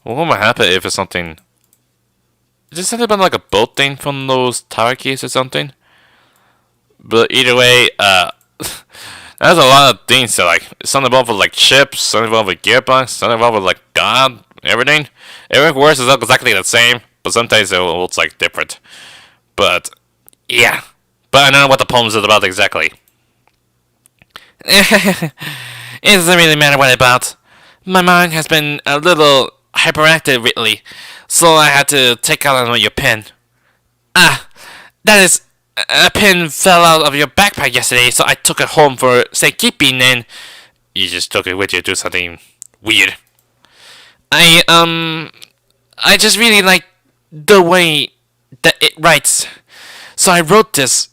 Well, what might happen if it's something... Is this something about like a boat thing from those tower keys or something? But either way, there's a lot of things that like... Something involved with like ships, something involved with gearbox, something involved with like God, everything. Every word is exactly the same, but sometimes it looks like different. But, yeah. But I don't know what the poem is about exactly. It doesn't really matter what it's about. My mind has been a little hyperactive lately, so I had to take out on your pen. Ah, that is, a pen fell out of your backpack yesterday, so I took it home for safekeeping, and you just took it with you to do something weird. I just really like the way that it writes, so I wrote this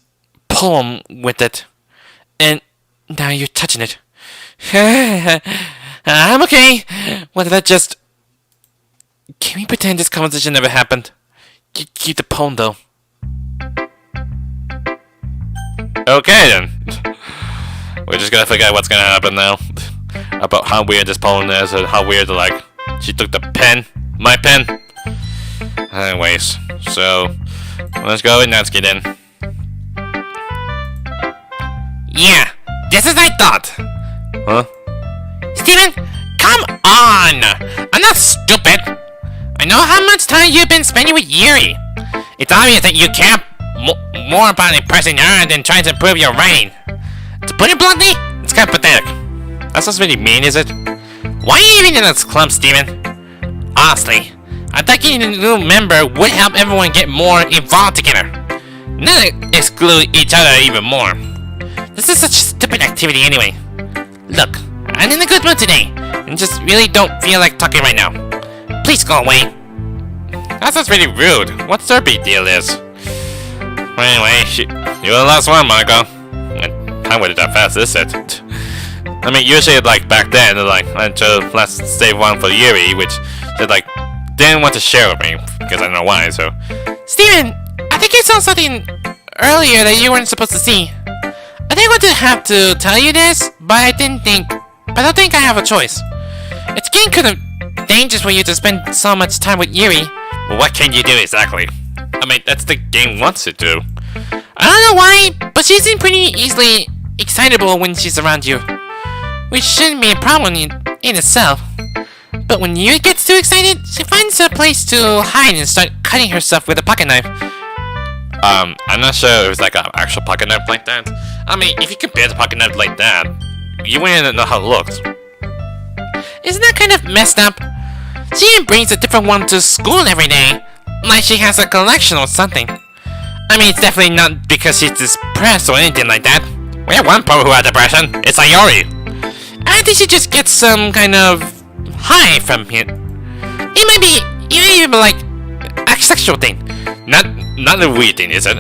poem with it, and now you're touching it. I'm okay. What did I just... Can we pretend this conversation never happened? Keep the poem, though. Okay, then. We're just gonna forget what's gonna happen now. About how weird this poem is, and how weird, like, she took the pen. My pen. Anyways, so... Let's go with Natsuki, then. Yeah, just as I thought. Huh? Steven, come on! I'm not stupid! I know how much time you've been spending with Yuri. It's obvious that you care more about impressing her than trying to improve your writing. To put it bluntly, it's kind of pathetic. That's not really mean, is it? Why are you even in this club, Steven? Honestly, I thought getting a new member would help everyone get more involved together. Not exclude each other even more. This is such a stupid activity anyway. Look, I'm in a good mood today, and just really don't feel like talking right now. Please go away. That sounds really rude. What's their big deal is? Anyway, you're the last one, Monica. Time waited that fast, is it? I mean, usually, like, back then, like, let's save one for Yuri, which they, like, didn't want to share with me, because I don't know why, so... Steven, I think you saw something earlier that you weren't supposed to see. I think I would have to tell you this, but I don't think I have a choice. It's getting kind of dangerous for you to spend so much time with Yuri. Well, what can you do exactly? I mean, that's the game wants to do. I don't know why, but she seems pretty easily excitable when she's around you. Which shouldn't be a problem in itself. But when Yuri gets too excited, she finds a place to hide and start cutting herself with a pocket knife. I'm not sure if it's like an actual pocket knife like that. I mean, if you compare the pocket knife like that, you wouldn't know how it looks. Isn't that kind of messed up? She even brings a different one to school every day. Like she has a collection or something. I mean, it's definitely not because she's depressed or anything like that. We have one person who has depression. It's Sayori. I think she just gets some kind of high from it. It might be even like a sexual thing. Not a weird thing, is it?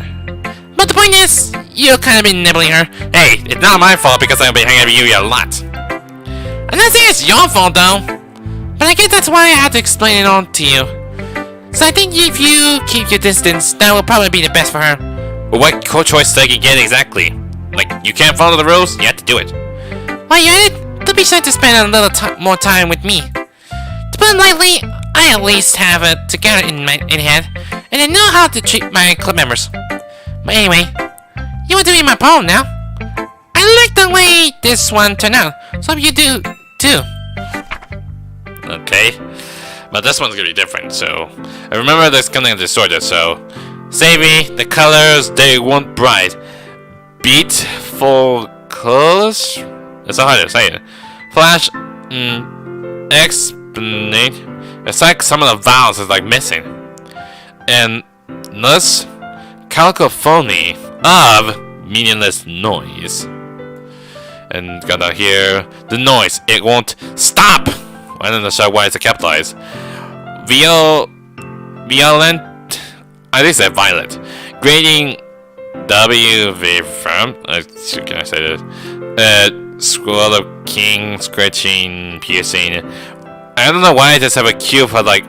But the point is, you've kind of been nibbling her. Hey, it's not my fault because I've been hanging out with Yuri a lot. I'm not saying it's your fault though. But I guess that's why I had to explain it all to you. So I think if you keep your distance, that will probably be the best for her. But what choice do you get exactly? Like, you can't follow the rules, you have to do it. While you're at it, don't be shy to spend a little more time with me. To put it lightly, I at least have it together in head, and I know how to treat my club members. But anyway, you want to read my poem now? I like the way this one turned out, so hope you do too. Okay, but this one's gonna be different, so I remember there's something distorted, so Savvy, the colors, they weren't bright. Beautiful colors? That's not how to say it. Flash, explanate. It's like some of the vowels is like missing. And thus, cacophony of meaningless noise. And gotta hear the noise, it won't stop! I don't know why it's capitalized. Violent, I think it's violet. Grading WV from, can I say this? Scroll of king, scratching, piercing. I don't know why I just have a Q for like,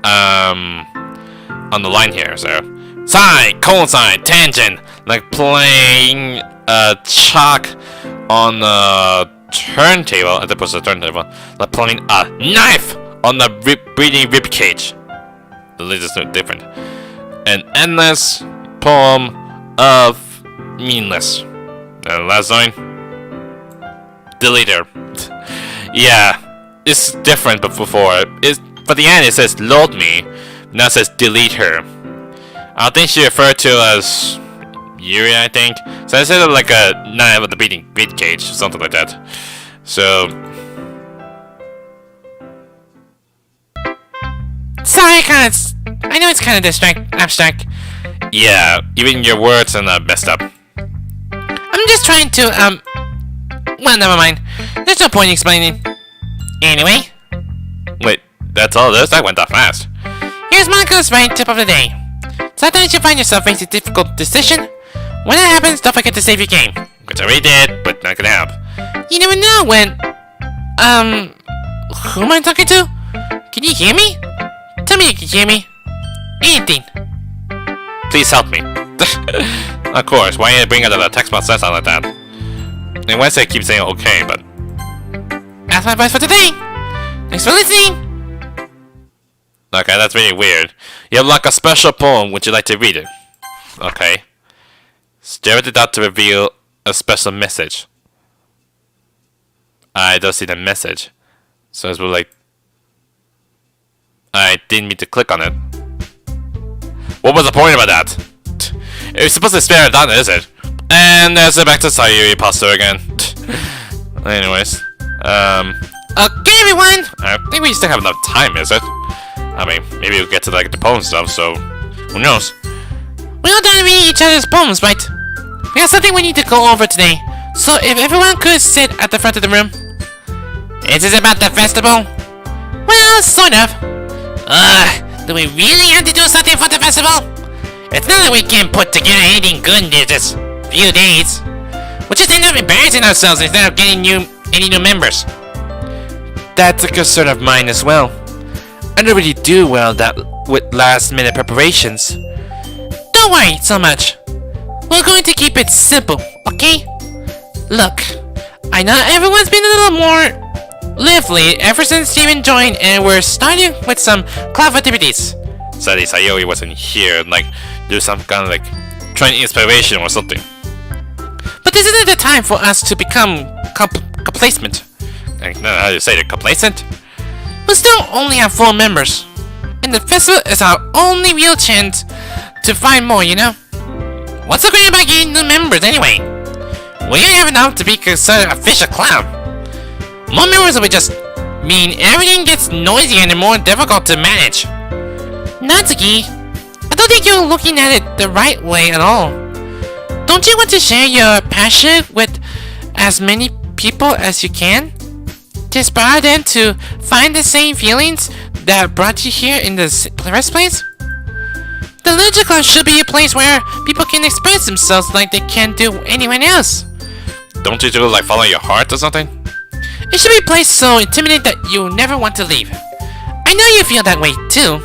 on the line here, so. Sine, cosine, tangent, like playing chalk on a turntable, as opposed to a turntable, like playing a knife on the breathing rib cage. The list is no different. An endless poem of meaningless. The last line, delete her. Yeah, it's different but before. For the end it says load me, now it says delete her. I think she referred to as Yuri, I think. So instead of like a knife with the beating rib cage, something like that. So sorry, I know it's kind of abstract. yeah, even your words are not messed up. I'm just trying to, well, never mind. There's no point in explaining. Anyway, Wait, that's all this? That went that fast. here's Monica's right tip of the day. Sometimes you find yourself facing a difficult decision. When that happens, don't forget to save your game. Which I already did, but not gonna help. You never know when... Who am I talking to? Can you hear me? Tell me you can hear me. Anything. Please help me. Of course, why did you bring out the text box that sound like that? And Wednesday keeps saying okay, but... That's my advice for today. Thanks for listening. Okay, that's really weird. You have like a special poem, would you like to read it? Okay. Stare at the dot to reveal a special message. I don't see the message. So it's like... I didn't mean to click on it. What was the point about that? It's supposed to spare a dot, is it? And there's a back to Sayuri poster again. Anyways. Okay, everyone. I think we still have enough time, is it? I mean, maybe we'll get to like the poem stuff, so who knows? We all done reading each other's poems, right? We have something we need to go over today. So if everyone could sit at the front of the room. Is this about the festival? Well, sort of. Do we really have to do something for the festival? It's not that we can't put together anything good in this few days. We'll just end up embarrassing ourselves instead of getting any new members. That's a concern of mine as well. I don't really do well with last-minute preparations. Don't worry so much. We're going to keep it simple, okay? Look, I know everyone's been a little more lively ever since Steven joined, and we're starting with some club activities. Sadly, Sayori wasn't here, like, do some kind of, like, trying inspiration or something. But this isn't the time for us to become complacent. I don't know how to say it, complacent? We still only have 4 members, and the festival is our only real chance to find more, you know? What's so great about getting new members anyway? We don't have enough to be considered an official club. More members would just mean everything gets noisier and more difficult to manage. Natsuki, I don't think you're looking at it the right way at all. Don't you want to share your passion with as many people as you can? To inspire them to find the same feelings that brought you here in the first place? The Literature Club should be a place where people can express themselves like they can't do anywhere else. Don't you do, like, follow your heart or something? It should be a place so intimidating that you never want to leave. I know you feel that way too.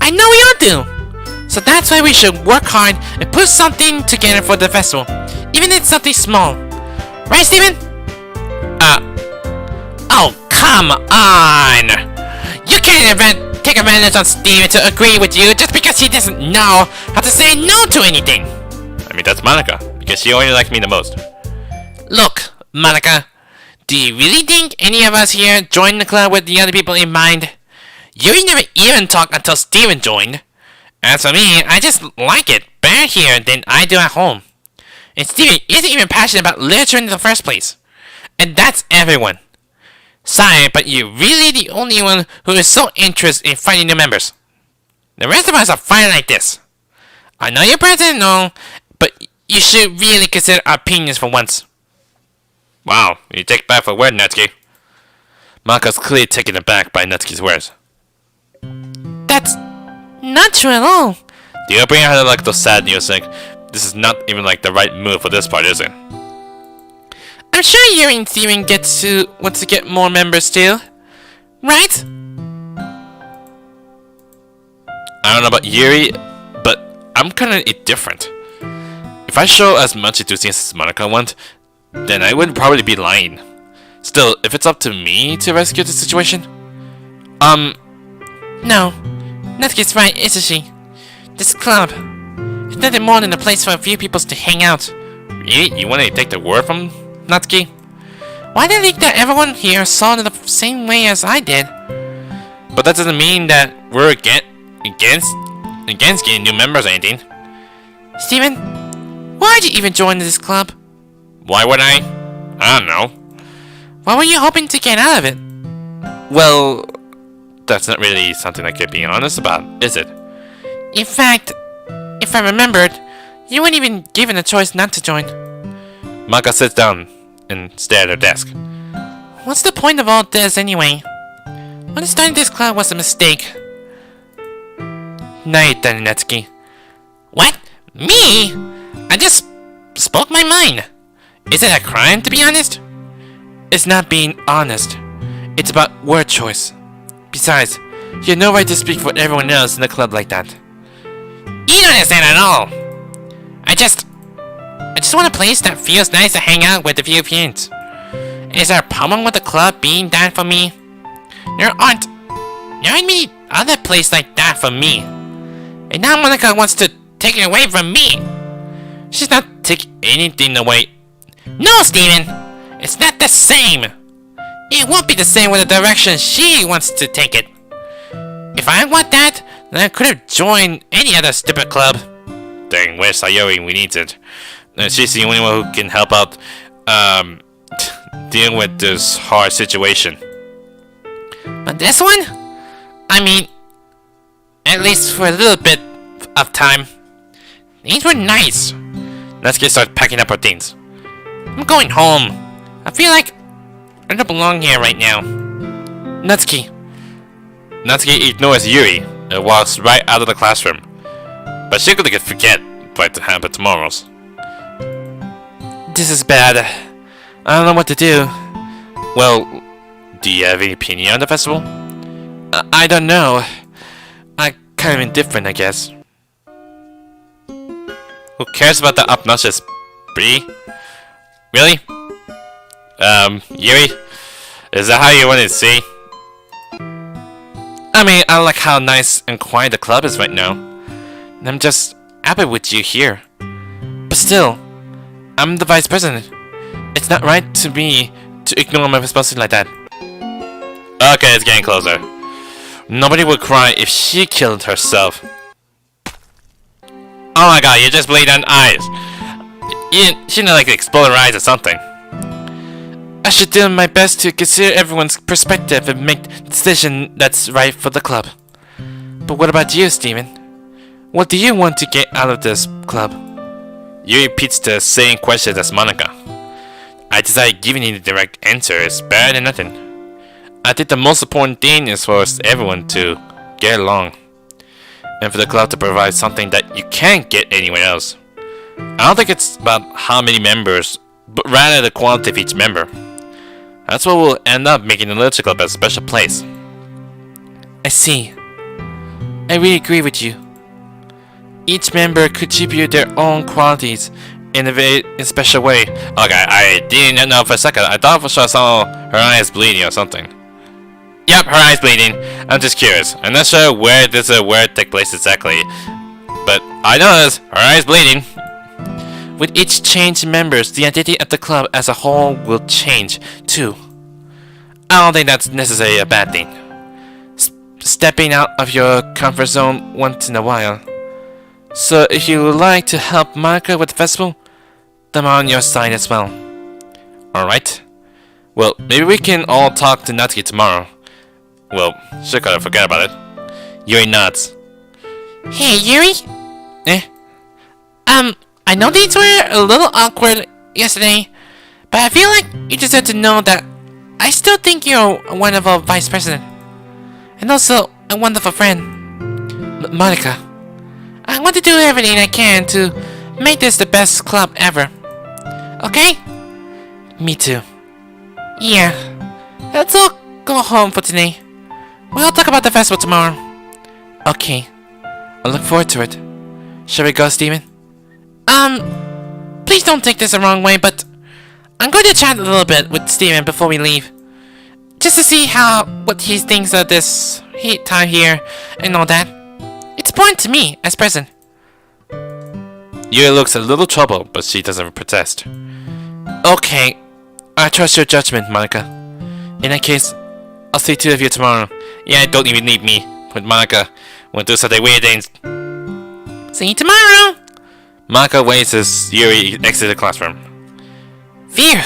I know we all do. So that's why we should work hard and put something together for the festival, even if it's something small. Right, Steven? Oh, come on! You can't take advantage of Steven to agree with you just because he doesn't know how to say no to anything. I mean, that's Monica, because she only likes me the most. Look, Monica, do you really think any of us here joined the club with the other people in mind? Yuri never even talked until Steven joined. As for me, I just like it better here than I do at home. And Steven isn't even passionate about literature in the first place. And that's everyone. Sorry, but you're really the only one who is so interested in finding new members. The rest of us are fine like this. I know you're president and all, but you should really consider our opinions for once. Wow, you take back for word, Natsuki. Maka's clearly taken aback by Natsuki's words. That's not true at all. Do you bring her like those sad news like, this is not even like the right move for this part, is it? I'm sure Yuri and Steven wants to get more members too. Right? I don't know about Yuri, but I'm kinda indifferent. If I show as much enthusiasm as Monica wants, then I would probably be lying. Still, if it's up to me to rescue the situation... No. Natsuki's right, isn't she? This club, it's nothing more than a place for a few people to hang out. Really? You want to take the word from Natsuki? Why do you think that everyone here saw it the same way as I did? But that doesn't mean that we're against getting new members or anything. Steven, why'd you even join this club? Why would I? I don't know. What were you hoping to get out of it? Well, that's not really something I could be honest about, is it? In fact, if I remembered, you weren't even given a choice not to join. Maka sits down and stares at her desk. What's the point of all this anyway? When starting this club was a mistake. Night then, Natsuki. What? Me? I just spoke my mind. Is it a crime to be honest? It's not being honest. It's about word choice. Besides, you have no right to speak for everyone else in the club like that. You don't understand at all. I just want a place that feels nice to hang out with a few friends. Is there a problem with the club being that for me? There aren't many other places like that for me. And now Monica wants to take it away from me. She's not taking anything away. No, Steven! It's not the same! It won't be the same with the direction she wants to take it. If I want that, then I could have joined any other stupid club. Dang, where's Sayori? We need it. She's the only one who can help out, dealing with this hard situation. But this one? I mean, at least for a little bit of time. These were nice. Let's start packing up our things. I'm going home. I feel like I don't belong here right now. Natsuki. Natsuki ignores Yuri and walks right out of the classroom. But she could forget what happened tomorrow's. This is bad. I don't know what to do. Well, do you have any opinion on the festival? I don't know. I'm kind of indifferent, I guess. Who cares about the obnoxious Brie? Really? Yuri? Is that how you want to see? I mean, I like how nice and quiet the club is right now. And I'm just happy with you here. But still, I'm the vice president. It's not right to me to ignore my responsibility like that. Okay, it's getting closer. Nobody would cry if she killed herself. Oh my god, you just bleed on eyes. You shouldn't like explode her eyes or something. I should do my best to consider everyone's perspective and make the decision that's right for the club. But what about you, Steven? What do you want to get out of this club? Yuri repeats the same question as Monica. I decided giving you the direct answer is better than nothing. I think the most important thing is for everyone to get along. And for the club to provide something that you can't get anywhere else. I don't think it's about how many members, but rather the quality of each member. That's what will end up making the Literature Club a special place. I see. I really agree with you. Each member contribute their own qualities in a very special way. Okay, I didn't know for a second. I thought for sure I saw her eyes bleeding or something. Yep, her eyes bleeding. I'm just curious. I'm not sure where this word takes place exactly, but I noticed her eyes bleeding. With each change in members, the identity of the club as a whole will change too. I don't think that's necessarily a bad thing. Stepping out of your comfort zone once in a while. So if you would like to help Monica with the festival, I'm on your side as well. Alright. Well, maybe we can all talk to Natsuki tomorrow. Well, should kind of forget about it. Yuri nods. Hey, Yuri? Eh? I know these were a little awkward yesterday, but I feel like you deserve to know that I still think you're a wonderful vice president. And also a wonderful friend. Monica. I want to do everything I can to make this the best club ever. Okay? Me too. Yeah. Let's all go home for today. We'll talk about the festival tomorrow. Okay. I look forward to it. Shall we go, Steven? Please don't take this the wrong way, but I'm going to chat a little bit with Steven before we leave. Just to see what he thinks of this heat time here and all that. It's important to me as president. Yuri looks a little troubled, but she doesn't protest. Okay. I trust your judgment, Monica. In that case, I'll see two of you tomorrow. Yeah, don't even need me. With Monica, we'll do something weird things. See you tomorrow! Monica waits as Yuri exits the classroom. Phew!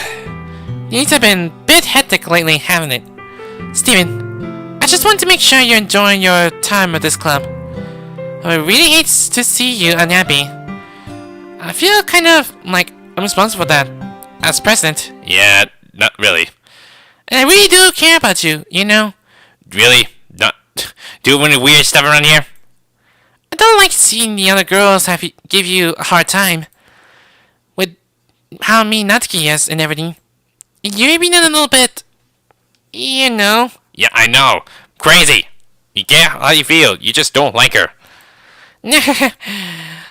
These have been a bit hectic lately, haven't it? Steven, I just want to make sure you're enjoying your time at this club. I really hate to see you unhappy. I feel kind of like I'm responsible for that, as president. Yeah, not really. And I really do care about you, you know? Really? Not do any weird stuff around here? I don't like seeing the other girls give you a hard time. With how mean Natsuki is and everything. You're being a little bit... you know. Yeah, I know. Crazy. You get how you feel. You just don't like her.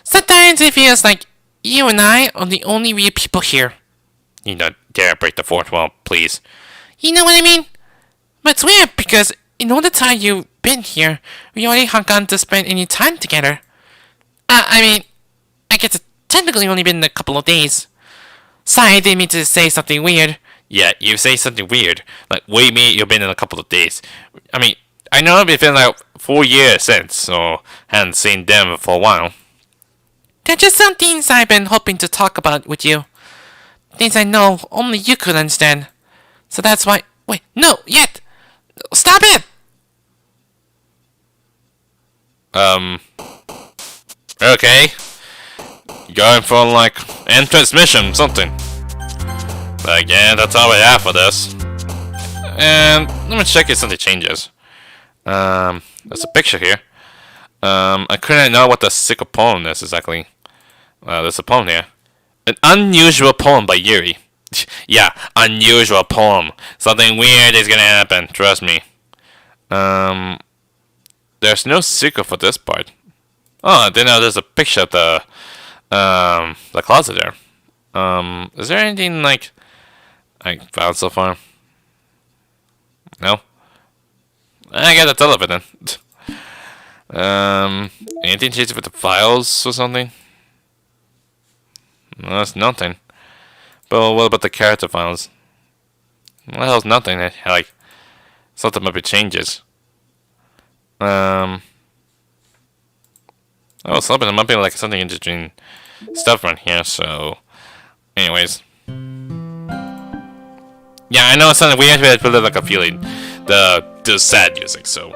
Sometimes it feels like you and I are the only real people here. You don't dare break the fourth wall, please. You know what I mean? But it's weird because in all the time you've been here, we already hung on to spend any time together. I mean, I guess it's technically only been a couple of days. Sorry, I didn't mean to say something weird. Yeah, you say something weird. Like, what do you mean you've been in a couple of days? I mean, I know it's been like 4 years since, so haven't seen them for a while. There are just some things I've been hoping to talk about with you. Things I know only you could understand. So that's why... Wait, no, yet! Stop it! Okay. Going for like end transmission, something. But yeah, that's all we have for this. And let me check if something changes. There's a picture here. I couldn't know what the secret poem is exactly. There's a poem here. An unusual poem by Yuri. Yeah, unusual poem. Something weird is gonna happen, trust me. There's no secret for this part. Oh, then there's a picture of the closet there. Is there anything like... I found so far? No? I guess that's all of it then. Anything changed with the files or something? No, that's nothing. But what about the character files? Well, the hell's nothing. Like, something might be changes. Oh, something. There might be like something interesting stuff around here, so... Anyways. Yeah, I know it's something we actually had to put like a feeling. The sad music, so...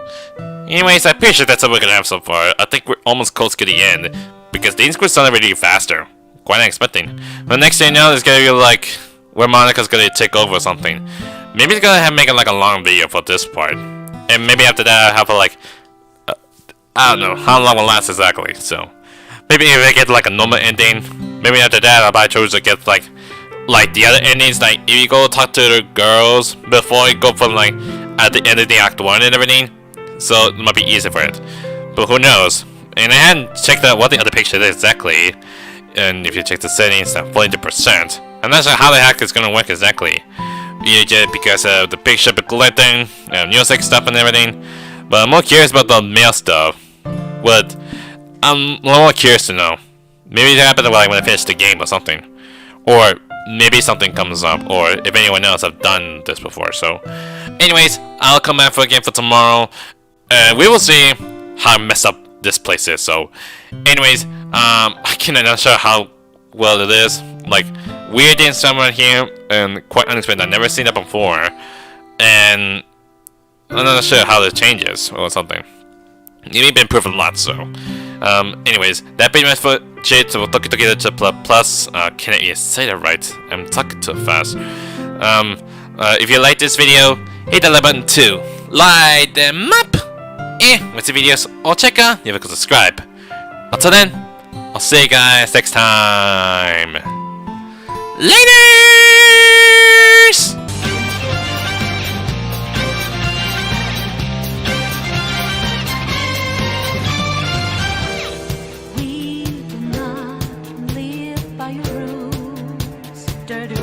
Anyways, I'm pretty sure that's all we're gonna have so far. I think we're almost close to the end. Because the Innsquist sounded really faster. Quite unexpected. But next thing you know, it's gonna be like... where Monica's gonna take over or something. Maybe it's gonna make it like a long video for this part. And maybe after that, I'll have a like... I don't know how long it will last exactly, so... Maybe if I get like a normal ending, maybe after that I'll probably choose to get like the other endings, like if you go talk to the girls before you go from like at the end of the act 1 and everything, so it might be easy for it. But who knows? And I hadn't checked out what the other picture is exactly, and if you check the settings at 40%, I'm not sure how the heck it's gonna work exactly. Just because of the picture collecting, music stuff and everything. But I'm more curious about the mail stuff. What? I'm more curious to know. Maybe it happened like when I finish the game or something. Or maybe something comes up, or if anyone else have done this before. So, anyways, I'll come back for a game for tomorrow. We will see how messed up this place is. So, anyways, I cannot sure how well it is. Like, weird things somewhere here, and quite unexpected. I've never seen that before. And I'm not sure how it changes or something. You've been improved a lot, so. Anyways, that pretty much for Jade to Doki Doki Literature Plus. Can I even say that right? I'm talking too fast. If you like this video, hit the like button too. Light them up! With the videos or check out, you have to subscribe. Until then, I'll see you guys next time. Laters! We do not live by your rules, dirty